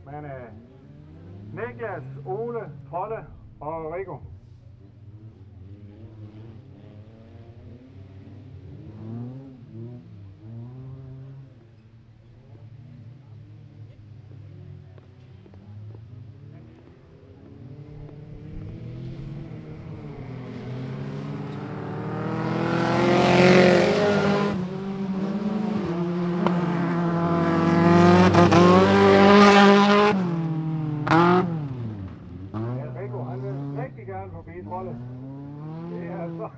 Men Niklas, Ole, Trolle og Rico. Forbi Trolle. Det er så.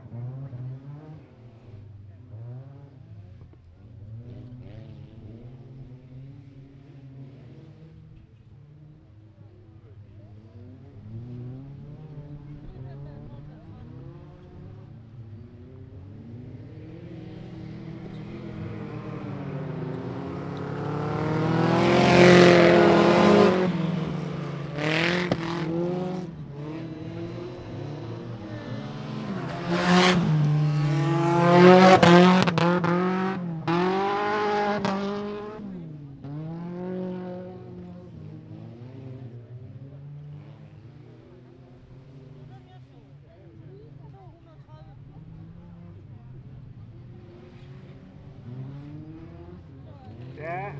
Ja,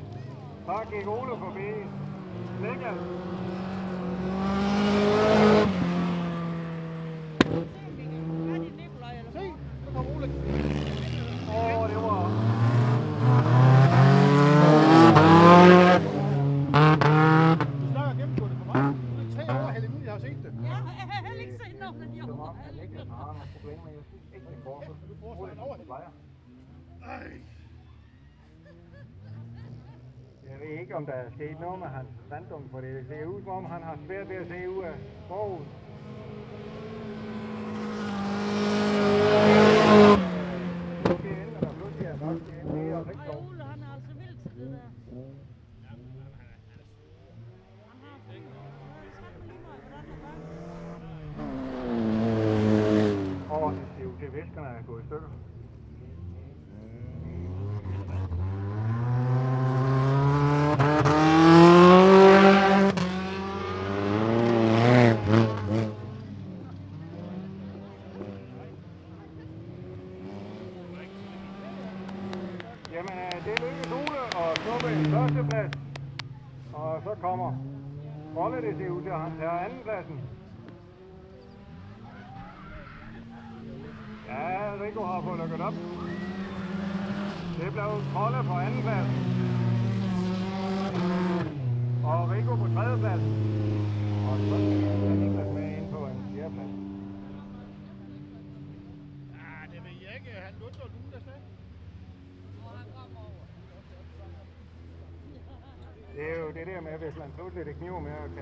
så gik Ole forbi. Niklas. Se, så kom Ole. Det var... Du snakker gennemgået det for mig. Du er 3 år, Helle, jeg har set det. Ja, jeg har heller ikke set noget, men jeg Som om, at Niklas har nogle problemer, jeg synes ikke, det går. Du får sådan over det. Jeg ved ikke, om der er sket noget med hans standung, for det ser ud, som om han har svært ved at se ud af sproget. Det ender der pludselig er nok. Det er også ikke sjovt. Ole, han er altså vild til det der. Han har sagt lige mig, hvordan det var. Det ser ud til, at væskerne er gået i stykker. Jamen, det lykkedes Ole at snuppe en førsteplads. Og så kommer Trolle, det ser ud til, at han tager andenpladsen. Ja, Rico har fået lukket op. Det blev Trolle på andenpladsen. Og Rico på tredjepladsen. Og så er Niklas med ind på en fjerdeplads. Ja, det ved jeg ikke. Han lutter og luter sig. Det er jo det der med, hvis man pludselig det kniver med at kan